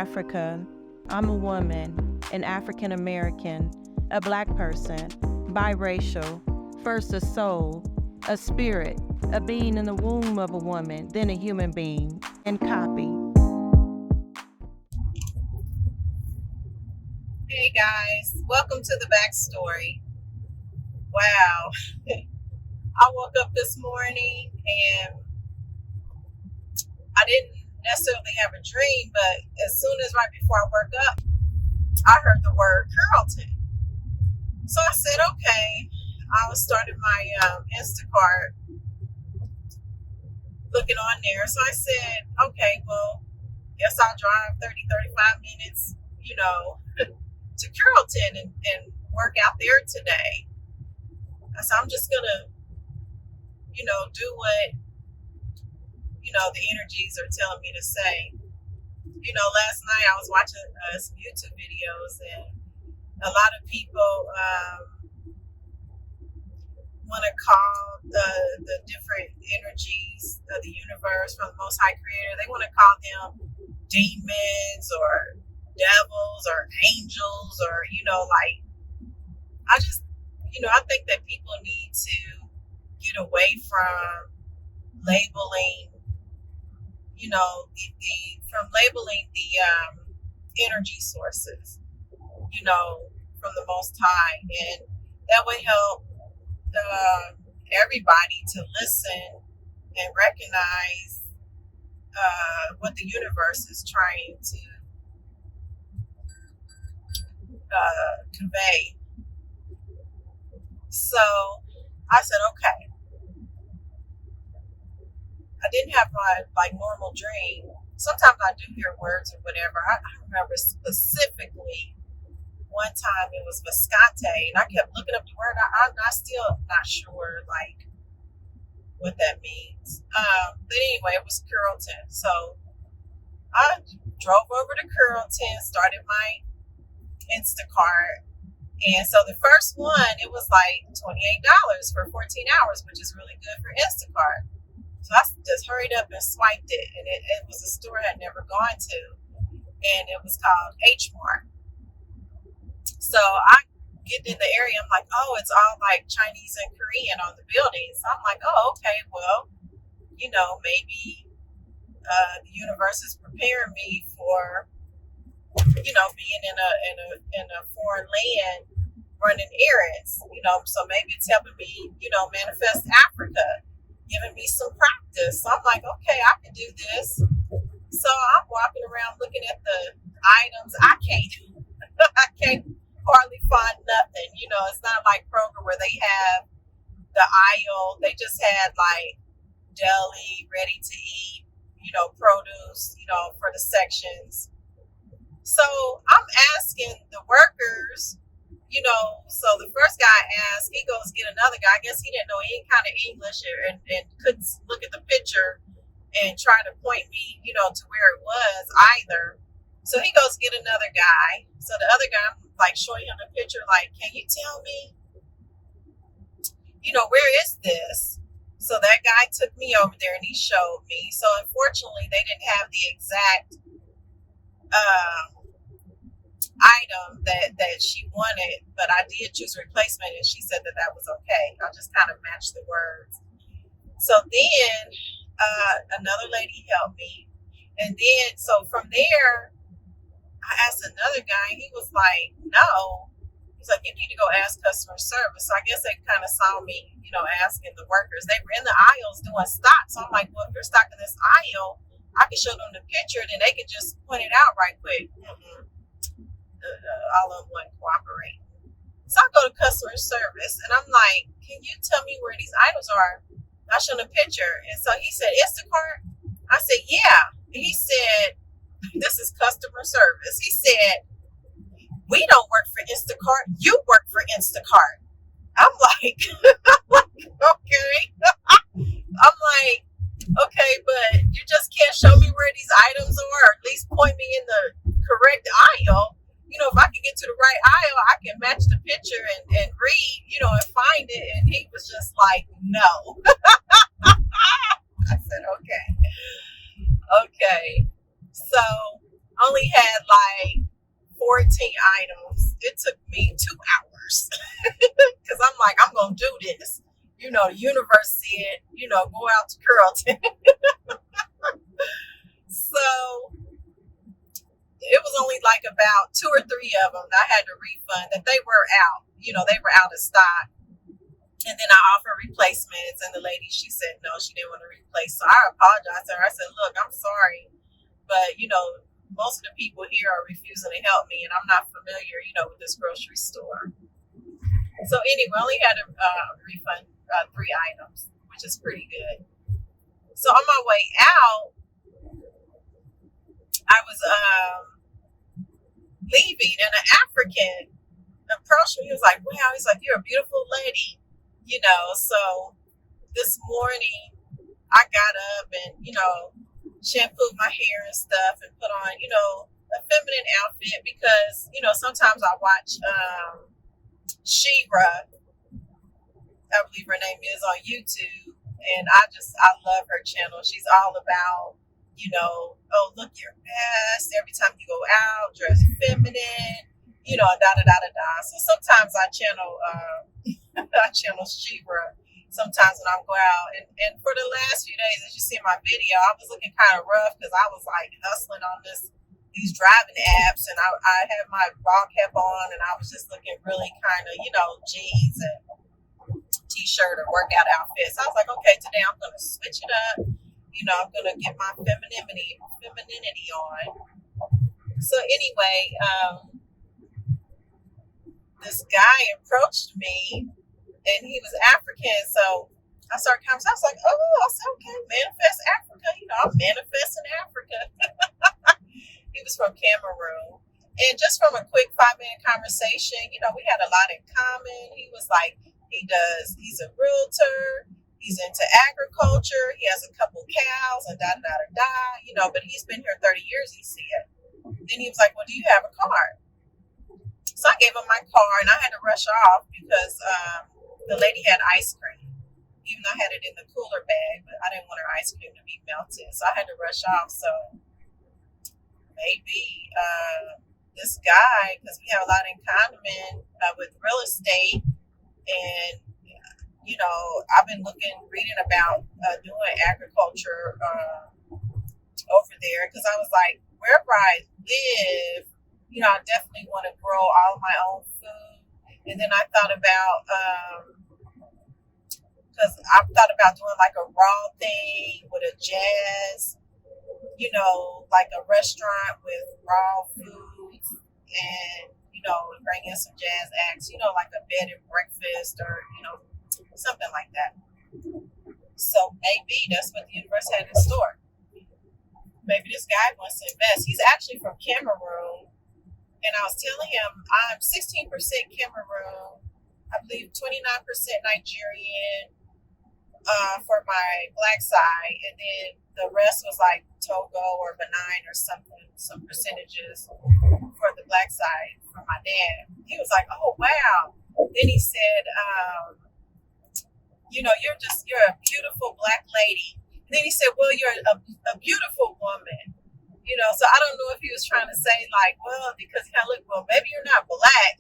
Africa. I'm a woman, an African American, a Black person, biracial, first a soul, a spirit, a being in the womb of a woman, then a human being, and copy. Hey guys, welcome to the backstory. Wow. I woke up this morning and I didn't necessarily have a dream, but as soon as right before I woke up, I heard the word Carrollton. So I said, okay. I was starting my Instacart, looking on there. So I said, okay, well, guess I'll drive 30-35 minutes, to Carrollton and work out there today. So I'm just gonna, do what, the energies are telling me to say. Last night I was watching some YouTube videos, and a lot of people want to call the different energies of the universe from the Most High Creator. They want to call them demons or devils or angels, or I think that people need to get away from labeling the energy sources from the Most High, and that would help everybody to listen and recognize what the universe is trying to convey. So I said, okay. I didn't have my normal dream. Sometimes I do hear words or whatever. I remember specifically one time it was Viscate, and I kept looking up the word. I'm still not sure what that means. But anyway, it was Carrollton. So I drove over to Carrollton, started my Instacart. And so the first one, it was like $28 for 14 hours, which is really good for Instacart. So I just hurried up and swiped it. And it was a store I had never gone to. And it was called H Mart. So I get in the area, I'm like, oh, it's all like Chinese and Korean on the building. So I'm like, oh, okay, well, maybe the universe is preparing me for, being in a foreign land running errands, so maybe it's helping me, manifest Africa, giving me some practice. So I'm like, okay, I can do this. So I'm walking around looking at the items. I can't hardly find nothing. It's not like Kroger where they have the aisle. They just had like deli, ready to eat, produce, for the sections. So I'm asking the workers, so the first guy asked, he goes get another guy. I guess he didn't know any kind of English and couldn't look at the picture and try to point me, to where it was either. So he goes get another guy. So the other guy, I'm like showing him the picture, like, can you tell me, where is this? So that guy took me over there and he showed me. So unfortunately, they didn't have the exact item that she wanted, but I did choose replacement, and she said that was okay. I just kind of matched the words. So then another lady helped me, and then so from there I asked another guy, and he was like, no. He's like, you need to go ask customer service. So I guess they kind of saw me, asking the workers. They were in the aisles doing stock. So I'm like, well, if you're stocking this aisle, I can show them the picture, then they can just point it out right quick. All of them wasn't cooperating. So I go to customer service, and I'm like, can you tell me where these items are? I show him a picture. And so he said, Instacart? I said, yeah. And he said, this is customer service. He said, we don't work for Instacart. You work for Instacart. I'm like, okay. I'm like, okay, but you just can't show me where these items are, or at least point me in the correct aisle. If I can get to the right aisle, I can match the picture and read, and find it. And he was just like, no. I said, okay. So Only had like 14 items. It took me 2 hours because I'm like, I'm gonna do this. The universe said, go out to Carrollton. So it was only like about 2 or 3 of them that I had to refund, that they were out. They were out of stock. And then I offered replacements, and the lady, she said no, she didn't want to replace. So I apologized to her. I said, look, I'm sorry, but most of the people here are refusing to help me, and I'm not familiar, with this grocery store. So anyway, I only had to refund 3 items, which is pretty good. So on my way out, I was leaving, and an African approached me. He was like, wow, he's like, you're a beautiful lady. So this morning I got up and, shampooed my hair and stuff and put on, a feminine outfit because, sometimes I watch Shira, I believe her name is, on YouTube. And I love her channel. She's all about, oh, look your best. Every time you go out, dress feminine, da-da-da-da-da. So sometimes I channel Shira sometimes when I go out. And for the last few days, as you see in my video, I was looking kind of rough because I was like hustling on these driving apps, and I had my ball cap on, and I was just looking really kind of, jeans and t-shirt or workout outfits. So I was like, okay, today I'm going to switch it up. I'm going to get my femininity on. So anyway, this guy approached me, and he was African. So I started conversing. I was like, oh, I said, okay, manifest Africa. I'm manifesting Africa. He was from Cameroon. And just from a quick 5-minute conversation, we had a lot in common. He was like, he's a realtor. He's into agriculture. He has a couple cows and da-da-da-da-da, but he's been here 30 years, he said. Then he was like, well, do you have a car? So I gave him my car, and I had to rush off because the lady had ice cream, even though I had it in the cooler bag, but I didn't want her ice cream to be melted. So I had to rush off. So maybe this guy, because we have a lot in common with real estate, and I've been reading about doing agriculture over there, because I was like, wherever I live, I definitely want to grow all of my own food. And then I thought about, because I thought about doing like a raw thing with a jazz, like a restaurant with raw foods, and bring in some jazz acts, like a bed and breakfast, or something like that. So maybe that's what the universe had in store. Maybe this guy wants to invest. He's actually from Cameroon, and I was telling him I'm 16% Cameroon, I believe 29% Nigerian for my black side, and then the rest was like Togo or Benin or something, some percentages for the black side for my dad. He was like, oh wow. Then he said, you're a beautiful black lady. And then he said, well, you're a beautiful woman. So I don't know if he was trying to say like, well, because he kind of looked, well, maybe you're not black,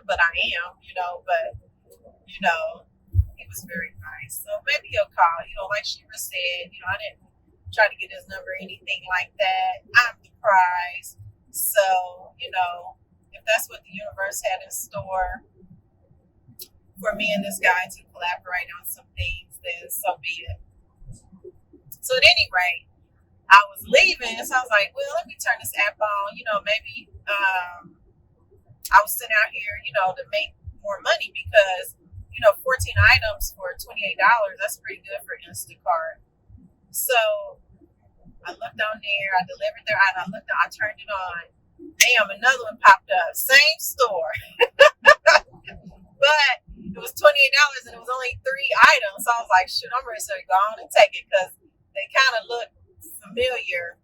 but I am, but he was very nice. So maybe he'll call, like Shira said, I didn't try to get his number or anything like that. I'm the prize. So, if that's what the universe had in store for me and this guy to collaborate on some things, then so be it. So at any rate, I was leaving, so I was like, well, let me turn this app on. Maybe I was sitting out here, to make more money because, 14 items for $28, that's pretty good for Instacart. So I looked on there, I delivered their item, I turned it on. Damn, another one popped up. Same store. But it was $28 and it was only 3 items. So I was like, shoot, I'm ready to go on and take it because they kind of look familiar.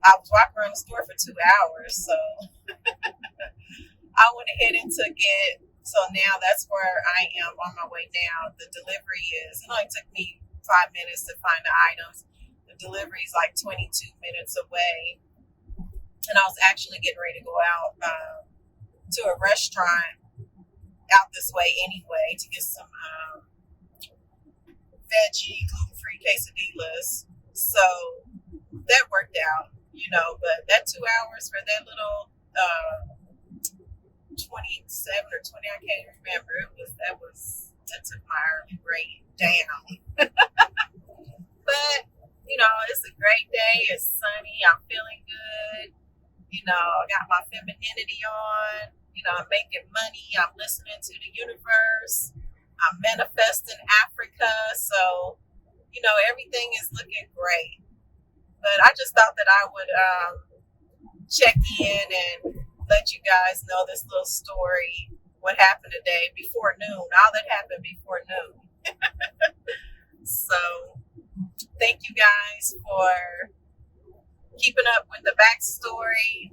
I was walking around the store for 2 hours, so I went ahead and took it. So now that's where I am on my way down. The delivery it only took me 5 minutes to find the items. The delivery is like 22 minutes away. and I was actually getting ready to go out to a restaurant out this way anyway to get some veggie, gluten-free quesadillas. So that worked out, but that 2 hours for that little 27 or 20, I can't remember. That took my early rate down. But, it's a great day. It's sunny. I'm feeling good. I got my femininity on. I'm making money. I'm listening to the universe. I'm manifesting Africa. So, everything is looking great. But I just thought that I would check in and let you guys know this little story, what happened today before noon. All that happened before noon. So thank you guys for keeping up with the backstory.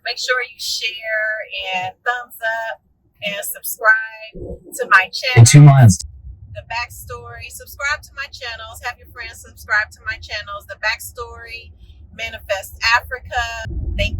Make sure you share and thumbs up and subscribe to my channel. In 2 miles. The backstory. Subscribe to my channels. Have your friends subscribe to my channels. The backstory, Manifest Africa. Thank